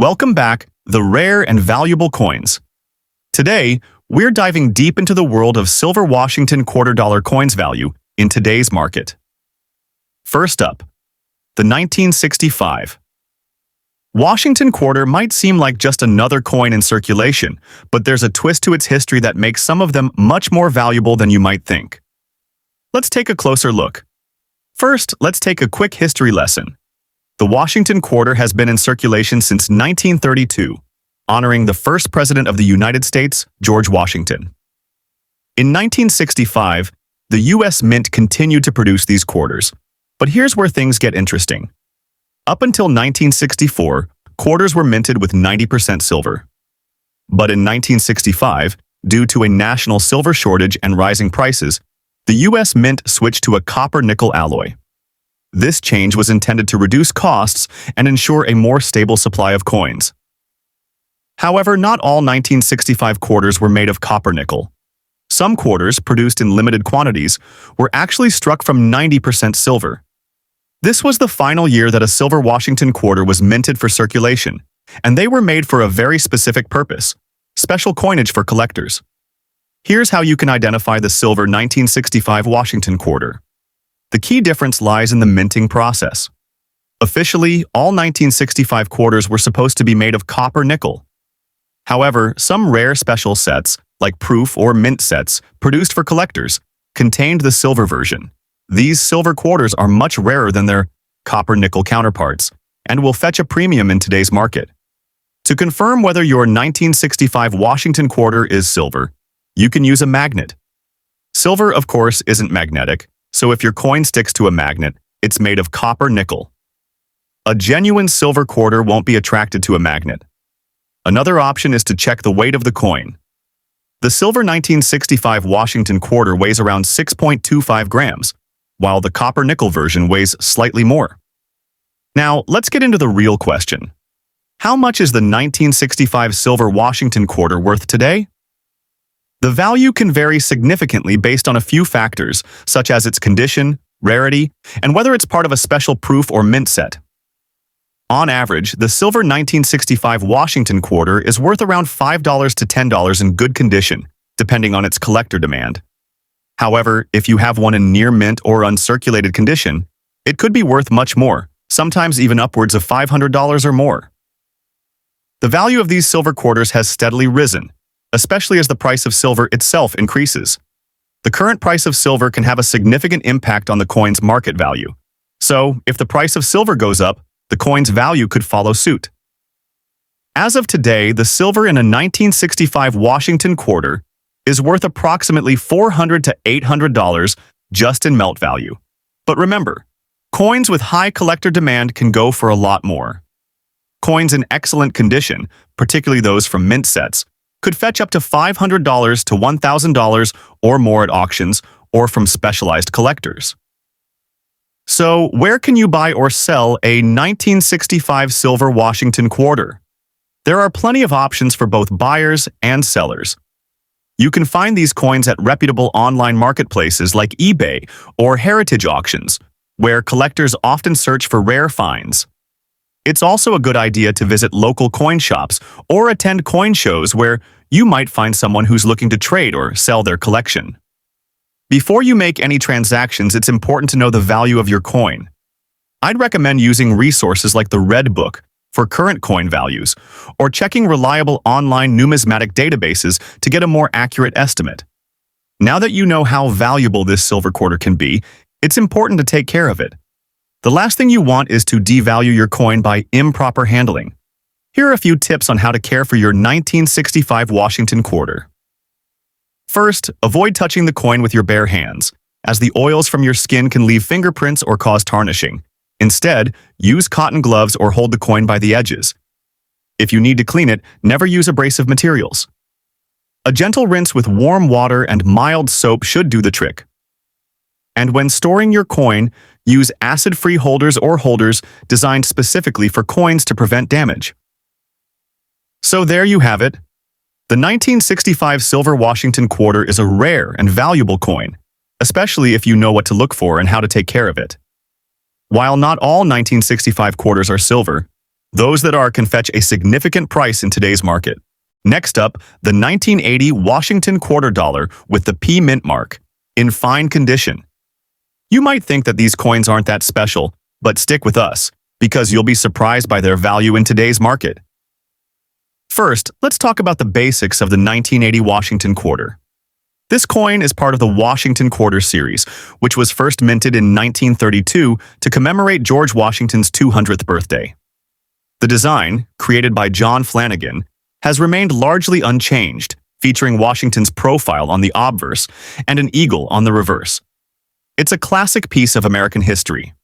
Welcome back, the rare and valuable coins. Today, we're diving deep into the world of silver Washington quarter-dollar coins value in today's market. First up, the 1965. Washington quarter might seem like just another coin in circulation, but there's a twist to its history that makes some of them much more valuable than you might think. Let's take a closer look. First, let's take a quick history lesson. The Washington quarter has been in circulation since 1932, honoring the first president of the United States, George Washington. In 1965, the U.S. Mint continued to produce these quarters, but here's where things get interesting. Up until 1964, quarters were minted with 90% silver. But in 1965, due to a national silver shortage and rising prices, the U.S. Mint switched to a copper-nickel alloy. This change was intended to reduce costs and ensure a more stable supply of coins. However, not all 1965 quarters were made of copper-nickel. Some quarters, produced in limited quantities, were actually struck from 90% silver. This was the final year that a silver Washington quarter was minted for circulation, and they were made for a very specific purpose: special coinage for collectors. Here's how you can identify the silver 1965 Washington quarter. The key difference lies in the minting process. Officially, all 1965 quarters were supposed to be made of copper-nickel. However, some rare special sets, like proof or mint sets, produced for collectors, contained the silver version. These silver quarters are much rarer than their copper-nickel counterparts and will fetch a premium in today's market. To confirm whether your 1965 Washington quarter is silver, you can use a magnet. Silver, of course, isn't magnetic, so if your coin sticks to a magnet, it's made of copper-nickel. A genuine silver quarter won't be attracted to a magnet. Another option is to check the weight of the coin. The silver 1965 Washington quarter weighs around 6.25 grams, while the copper-nickel version weighs slightly more. Now, let's get into the real question. How much is the 1965 silver Washington quarter worth today? The value can vary significantly based on a few factors, such as its condition, rarity, and whether it's part of a special proof or mint set. On average, the silver 1965 Washington quarter is worth around $5 to $10 in good condition, depending on its collector demand. However, if you have one in near mint or uncirculated condition, it could be worth much more, sometimes even upwards of $500 or more. The value of these silver quarters has steadily risen, especially as the price of silver itself increases. The current price of silver can have a significant impact on the coin's market value. So, if the price of silver goes up, the coin's value could follow suit. As of today, the silver in a 1965 Washington quarter is worth approximately $400 to $800 just in melt value. But remember, coins with high collector demand can go for a lot more. Coins in excellent condition, particularly those from mint sets, could fetch up to $500 to $1,000 or more at auctions or from specialized collectors. So, where can you buy or sell a 1965 silver Washington quarter? There are plenty of options for both buyers and sellers. You can find these coins at reputable online marketplaces like eBay or heritage auctions, where collectors often search for rare finds. It's also a good idea to visit local coin shops or attend coin shows where you might find someone who's looking to trade or sell their collection. Before you make any transactions, it's important to know the value of your coin. I'd recommend using resources like the Red Book for current coin values, or checking reliable online numismatic databases to get a more accurate estimate. Now that you know how valuable this silver quarter can be, it's important to take care of it. The last thing you want is to devalue your coin by improper handling. Here are a few tips on how to care for your 1965 Washington quarter. First, avoid touching the coin with your bare hands, as the oils from your skin can leave fingerprints or cause tarnishing. Instead, use cotton gloves or hold the coin by the edges. If you need to clean it, never use abrasive materials. A gentle rinse with warm water and mild soap should do the trick. And when storing your coin, use acid-free holders or holders designed specifically for coins to prevent damage. So there you have it. The 1965 silver Washington quarter is a rare and valuable coin, especially if you know what to look for and how to take care of it. While not all 1965 quarters are silver, Those that are can fetch a significant price in today's market. Next up, the 1980 Washington quarter dollar with the P mint mark, in fine condition. You might think that these coins aren't that special, but stick with us, because you'll be surprised by their value in today's market. First, let's talk about the basics of the 1980 Washington quarter. This coin is part of the Washington Quarter series, which was first minted in 1932 to commemorate George Washington's 200th birthday. The design, created by John Flanagan, has remained largely unchanged, featuring Washington's profile on the obverse and an eagle on the reverse. It's a classic piece of American history.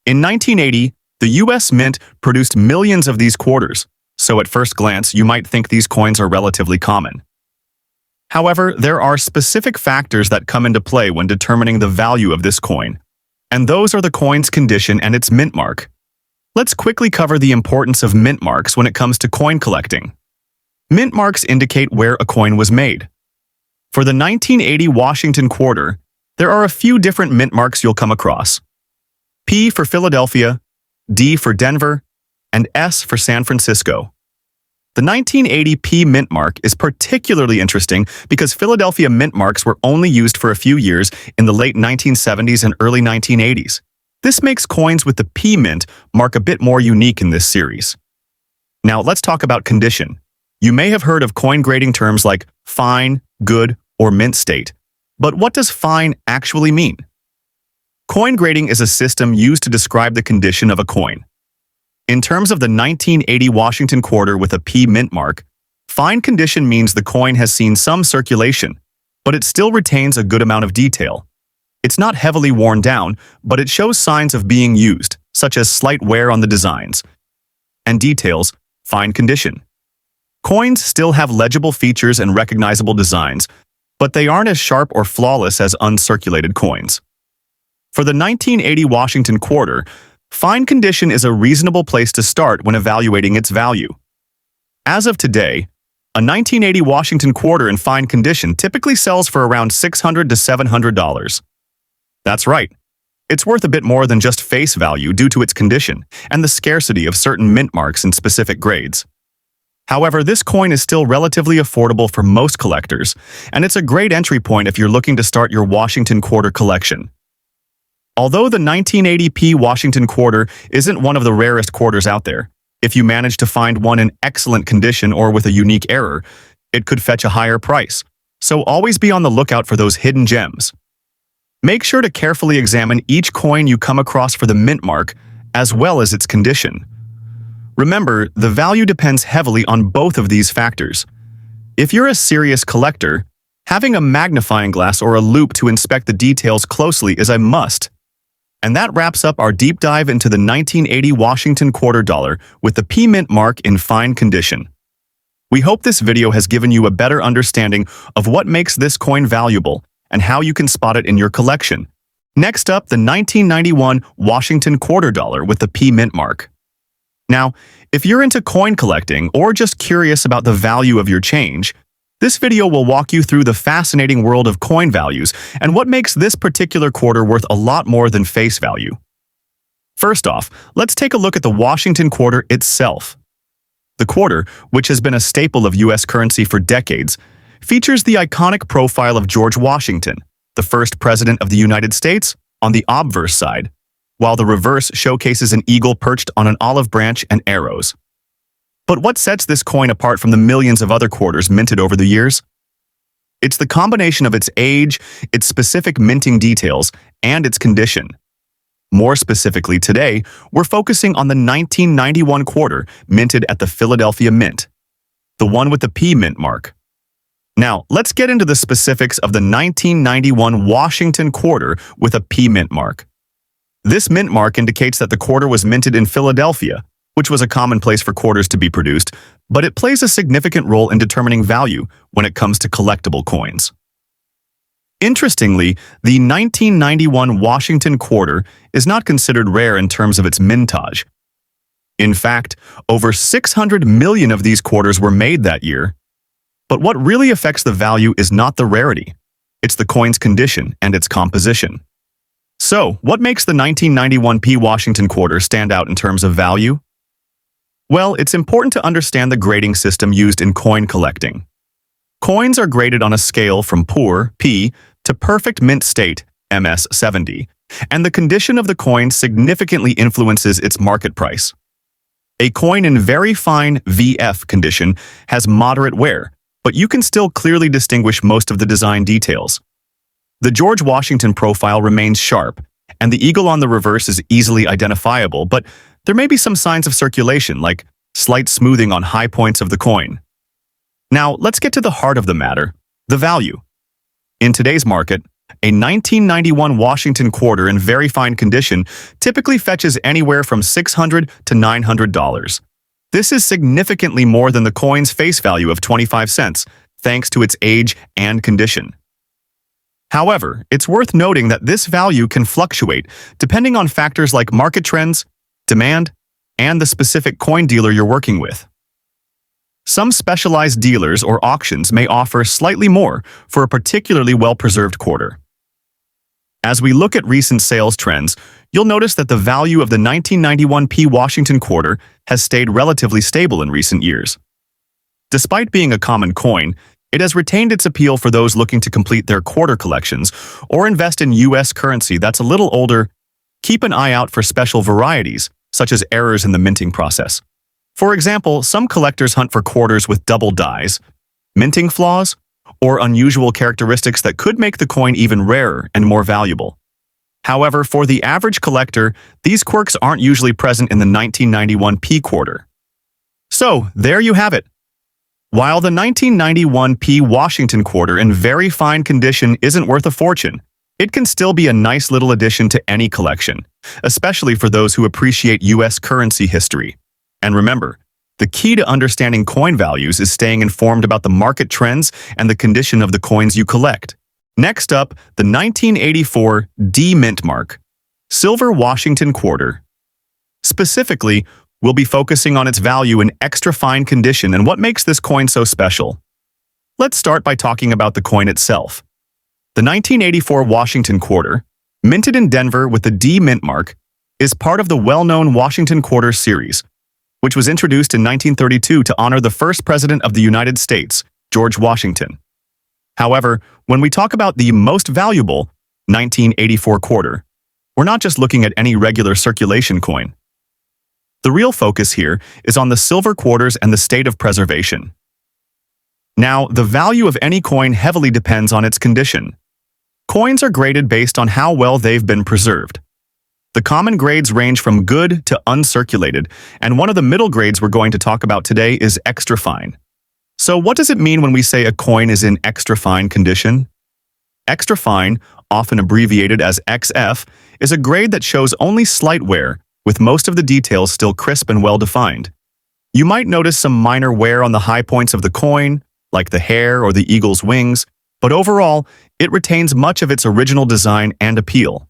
In 1980, the U.S. Mint produced millions of these quarters, so at first glance you might think these coins are relatively common. However, there are specific factors that come into play when determining the value of this coin, and those are the coin's condition and its mint mark. Let's quickly cover the importance of mint marks when it comes to coin collecting. Mint marks indicate where a coin was made. For the 1980 Washington quarter, there are a few different mint marks you'll come across. P for Philadelphia, D for Denver, and S for San Francisco. The 1980 P mint mark is particularly interesting because Philadelphia mint marks were only used for a few years in the late 1970s and early 1980s. This makes coins with the P mint mark a bit more unique in this series. Now let's talk about condition. You may have heard of coin grading terms like fine, good, or mint state. But what does fine actually mean? Coin grading is a system used to describe the condition of a coin. In terms of the 1980 Washington quarter with a P mint mark, fine condition means the coin has seen some circulation, but it still retains a good amount of detail. It's not heavily worn down, but it shows signs of being used, such as slight wear on the designs. And details, fine condition. Coins still have legible features and recognizable designs, but they aren't as sharp or flawless as uncirculated coins. For the 1980 Washington quarter, fine condition is a reasonable place to start when evaluating its value. As of today, a 1980 Washington quarter in fine condition typically sells for around $600 to $700. That's right. It's worth a bit more than just face value due to its condition and the scarcity of certain mint marks in specific grades. However, this coin is still relatively affordable for most collectors, and it's a great entry point if you're looking to start your Washington quarter collection. Although the 1980 P Washington quarter isn't one of the rarest quarters out there, if you manage to find one in excellent condition or with a unique error, it could fetch a higher price. So always be on the lookout for those hidden gems. Make sure to carefully examine each coin you come across for the mint mark, as well as its condition. Remember, the value depends heavily on both of these factors. If you're a serious collector, having a magnifying glass or a loupe to inspect the details closely is a must. And that wraps up our deep dive into the 1980 Washington quarter dollar with the P mint mark in fine condition. We hope this video has given you a better understanding of what makes this coin valuable and how you can spot it in your collection. Next up, the 1991 Washington quarter dollar with the P mint mark. Now, if you're into coin collecting or just curious about the value of your change, this video will walk you through the fascinating world of coin values and what makes this particular quarter worth a lot more than face value. First off, let's take a look at the Washington quarter itself. The quarter, which has been a staple of U.S. currency for decades, features the iconic profile of George Washington, the first president of the United States, on the obverse side, while the reverse showcases an eagle perched on an olive branch and arrows. But what sets this coin apart from the millions of other quarters minted over the years? It's the combination of its age, its specific minting details, and its condition. More specifically today, we're focusing on the 1991 quarter minted at the Philadelphia Mint, the one with the P mint mark. Now, let's get into the specifics of the 1991 Washington quarter with a P mint mark. This mint mark indicates that the quarter was minted in Philadelphia, which was a common place for quarters to be produced, but it plays a significant role in determining value when it comes to collectible coins. Interestingly, the 1991 Washington quarter is not considered rare in terms of its mintage. In fact, over 600 million of these quarters were made that year. But what really affects the value is not the rarity. It's the coin's condition and its composition. So, what makes the 1991 P Washington quarter stand out in terms of value? Well, it's important to understand the grading system used in coin collecting. Coins are graded on a scale from poor, P, to perfect mint state, MS 70, and the condition of the coin significantly influences its market price. A coin in very fine VF condition has moderate wear, but you can still clearly distinguish most of the design details. The George Washington profile remains sharp, and the eagle on the reverse is easily identifiable, but there may be some signs of circulation, like slight smoothing on high points of the coin. Now, let's get to the heart of the matter, the value. In today's market, a 1991 Washington quarter in very fine condition typically fetches anywhere from $600 to $900. This is significantly more than the coin's face value of 25 cents, thanks to its age and condition. However, it's worth noting that this value can fluctuate depending on factors like market trends, demand, and the specific coin dealer you're working with. Some specialized dealers or auctions may offer slightly more for a particularly well-preserved quarter. As we look at recent sales trends, you'll notice that the value of the 1991 P Washington quarter has stayed relatively stable in recent years. Despite being a common coin, it has retained its appeal for those looking to complete their quarter collections or invest in U.S. currency that's a little older. Keep an eye out for special varieties, such as errors in the minting process. For example, some collectors hunt for quarters with double dies, minting flaws, or unusual characteristics that could make the coin even rarer and more valuable. However, for the average collector, these quirks aren't usually present in the 1991 P quarter. So, there you have it. While the 1991 P Washington quarter in very fine condition isn't worth a fortune, it can still be a nice little addition to any collection, especially for those who appreciate U.S. currency history. And remember, the key to understanding coin values is staying informed about the market trends and the condition of the coins you collect. Next up, the 1984 D Mint Mark, Silver Washington Quarter. Specifically, we'll be focusing on its value in extra fine condition and what makes this coin so special. Let's start by talking about the coin itself. The 1984 Washington Quarter, minted in Denver with the D Mint Mark, is part of the well-known Washington Quarter series, which was introduced in 1932 to honor the first president of the United States, George Washington. However, when we talk about the most valuable 1984 quarter, we're not just looking at any regular circulation coin. The real focus here is on the silver quarters and the state of preservation. Now, the value of any coin heavily depends on its condition. Coins are graded based on how well they've been preserved. The common grades range from good to uncirculated, and one of the middle grades we're going to talk about today is extra fine. So what does it mean when we say a coin is in extra fine condition? Extra fine, often abbreviated as XF, is a grade that shows only slight wear, with most of the details still crisp and well-defined. You might notice some minor wear on the high points of the coin, like the hair or the eagle's wings, but overall, it retains much of its original design and appeal.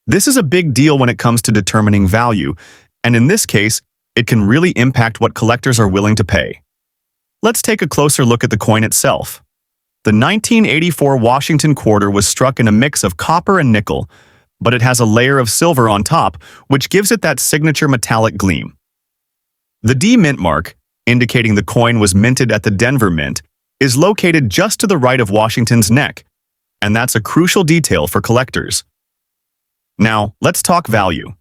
This is a big deal when it comes to determining value, and in this case, it can really impact what collectors are willing to pay. Let's take a closer look at the coin itself. The 1984 Washington quarter was struck in a mix of copper and nickel, but it has a layer of silver on top, which gives it that signature metallic gleam. The D Mint mark, indicating the coin was minted at the Denver Mint, is located just to the right of Washington's neck, and that's a crucial detail for collectors. Now, let's talk value.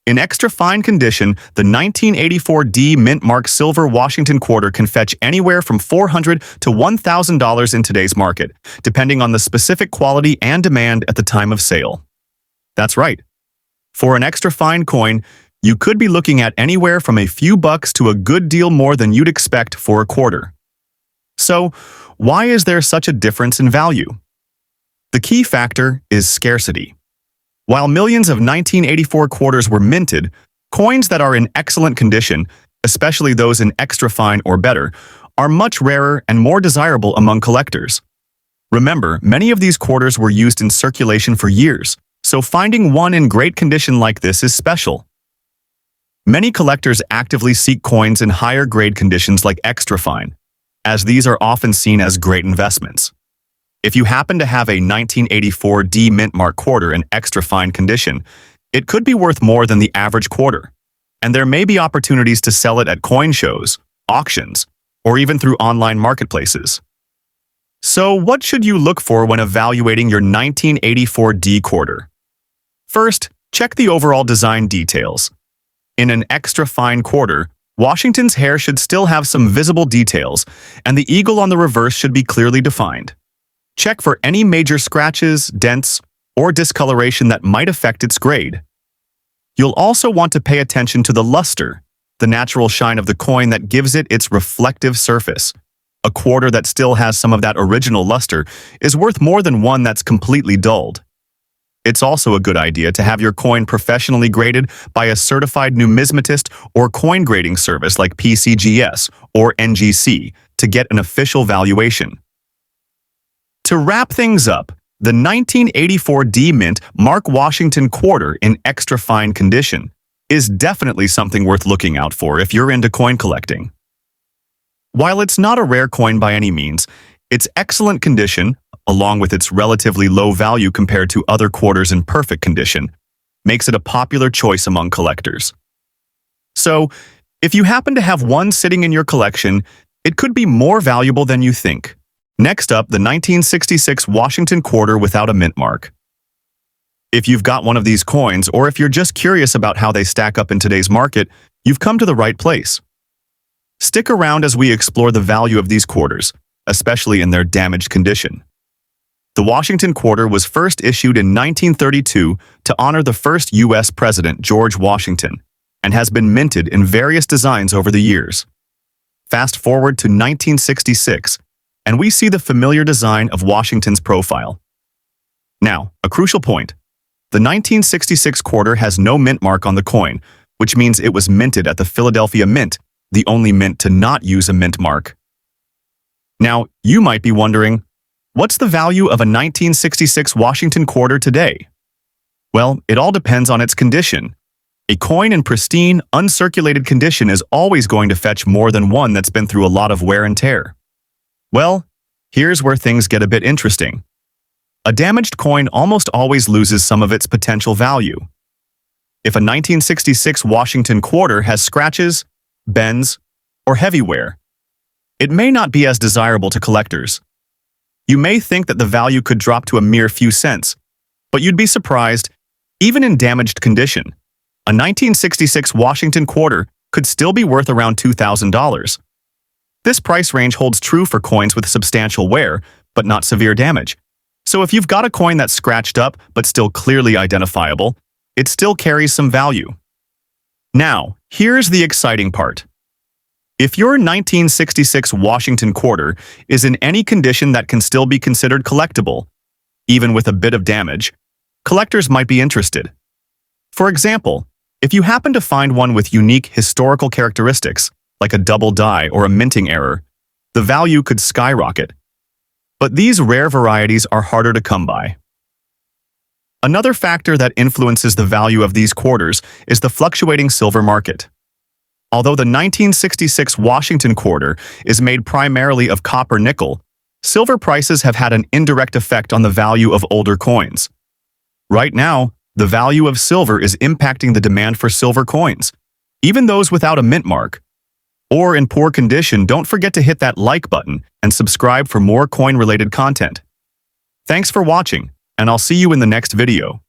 In extra fine condition, the 1984 D Mint Mark Silver Washington Quarter can fetch anywhere from $400 to $1,000 in today's market, depending on the specific quality and demand at the time of sale. That's right. For an extra fine coin, you could be looking at anywhere from a few bucks to a good deal more than you'd expect for a quarter. So, why is there such a difference in value? The key factor is scarcity. While millions of 1984 quarters were minted, coins that are in excellent condition, especially those in extra fine or better, are much rarer and more desirable among collectors. Remember, many of these quarters were used in circulation for years, so finding one in great condition like this is special. Many collectors actively seek coins in higher grade conditions like extra fine, as these are often seen as great investments. If you happen to have a 1984 D Mint Mark quarter in extra fine condition, it could be worth more than the average quarter. and there may be opportunities to sell it at coin shows, auctions, or even through online marketplaces. So what should you look for when evaluating your 1984 D quarter? First, check the overall design details. In an extra fine quarter, Washington's hair should still have some visible details, and the eagle on the reverse should be clearly defined. Check for any major scratches, dents, or discoloration that might affect its grade. You'll also want to pay attention to the luster, the natural shine of the coin that gives it its reflective surface. A quarter that still has some of that original luster is worth more than one that's completely dulled. It's also a good idea to have your coin professionally graded by a certified numismatist or coin grading service like PCGS or NGC to get an official valuation. To wrap things up, the 1984 D Mint Mark Washington quarter in extra fine condition is definitely something worth looking out for if you're into coin collecting. While it's not a rare coin by any means, its excellent condition, along with its relatively low value compared to other quarters in perfect condition, makes it a popular choice among collectors. So, if you happen to have one sitting in your collection, it could be more valuable than you think. Next up, the 1966 Washington quarter without a mint mark. If you've got one of these coins, or if you're just curious about how they stack up in today's market, you've come to the right place. Stick around as we explore the value of these quarters, especially in their damaged condition. The Washington quarter was first issued in 1932 to honor the first U.S. President, George Washington, and has been minted in various designs over the years. Fast forward to 1966, and we see the familiar design of Washington's profile. Now, a crucial point. The 1966 quarter has no mint mark on the coin, which means it was minted at the Philadelphia Mint, the only mint to not use a mint mark. Now, you might be wondering, what's the value of a 1966 Washington quarter today? Well, it all depends on its condition. A coin in pristine, uncirculated condition is always going to fetch more than one that's been through a lot of wear and tear. Well, here's where things get a bit interesting. A damaged coin almost always loses some of its potential value. If a 1966 Washington quarter has scratches, bends, or heavy wear, it may not be as desirable to collectors. You may think that the value could drop to a mere few cents, but you'd be surprised, even in damaged condition, a 1966 Washington quarter could still be worth around $2,000. This price range holds true for coins with substantial wear, but not severe damage. So if you've got a coin that's scratched up but still clearly identifiable, it still carries some value. Now, here's the exciting part. If your 1966 Washington quarter is in any condition that can still be considered collectible, even with a bit of damage, collectors might be interested. For example, if you happen to find one with unique historical characteristics, like a double die or a minting error, the value could skyrocket. But these rare varieties are harder to come by. Another factor that influences the value of these quarters is the fluctuating silver market. Although the 1966 Washington quarter is made primarily of copper-nickel, silver prices have had an indirect effect on the value of older coins. Right now, the value of silver is impacting the demand for silver coins, even those without a mint mark. Or in poor condition, don't forget to hit that like button and subscribe for more coin-related content. Thanks for watching, and I'll see you in the next video.